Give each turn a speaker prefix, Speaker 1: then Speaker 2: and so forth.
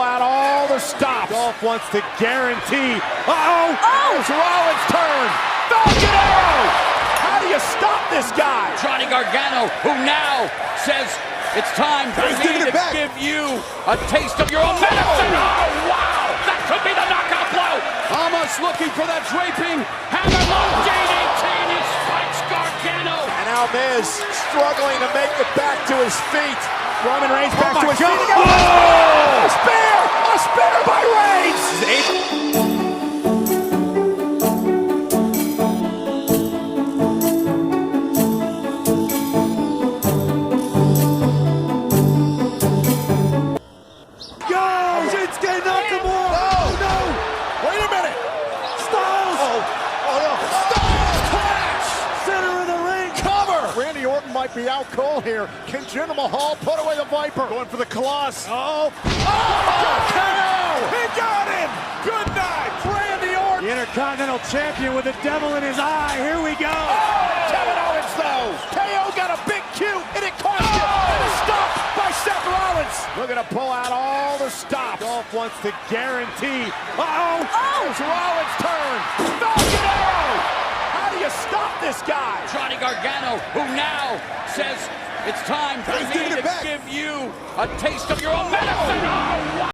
Speaker 1: out all the stops.
Speaker 2: Dolph wants to guarantee.
Speaker 1: Uh-oh! It's Rollins' turn. Falcon Arrow! How do you stop this guy?
Speaker 3: Johnny Gargano, who now says it's time for me to give you a taste of your own medicine. Oh, wow! That could be the knockout blow. Almost looking for that draping hammerlock DDT, and he spikes Gargano.
Speaker 1: And now Miz struggling to make it back to his feet. Roman Reigns back to his feet again.
Speaker 2: Oh!
Speaker 1: A spear! A spear by Reigns! Wait a minute!
Speaker 2: Styles!
Speaker 1: Oh no! Styles clash!
Speaker 2: Center of the ring!
Speaker 1: Cover! Randy Orton might be out cold here. Can Jinder Mahal put away the Viper?
Speaker 2: Going for the Colossus.
Speaker 1: Oh! Oh! He got him! Good night, Randy Orton!
Speaker 2: The Intercontinental Champion with the devil in his eye. Here we go.
Speaker 1: Oh! Kevin Owens though! KO got a big cue and it cost him! And a stop by Seth Rollins! Looking to pull out all the stops.
Speaker 2: Dolph wants to guarantee.
Speaker 1: Uh-oh! It's Rollins' turn! Falcon Arrow! How do you stop this guy?
Speaker 3: Johnny Gargano, who now says it's time for me to give you a taste of your own medicine. Oh, wow!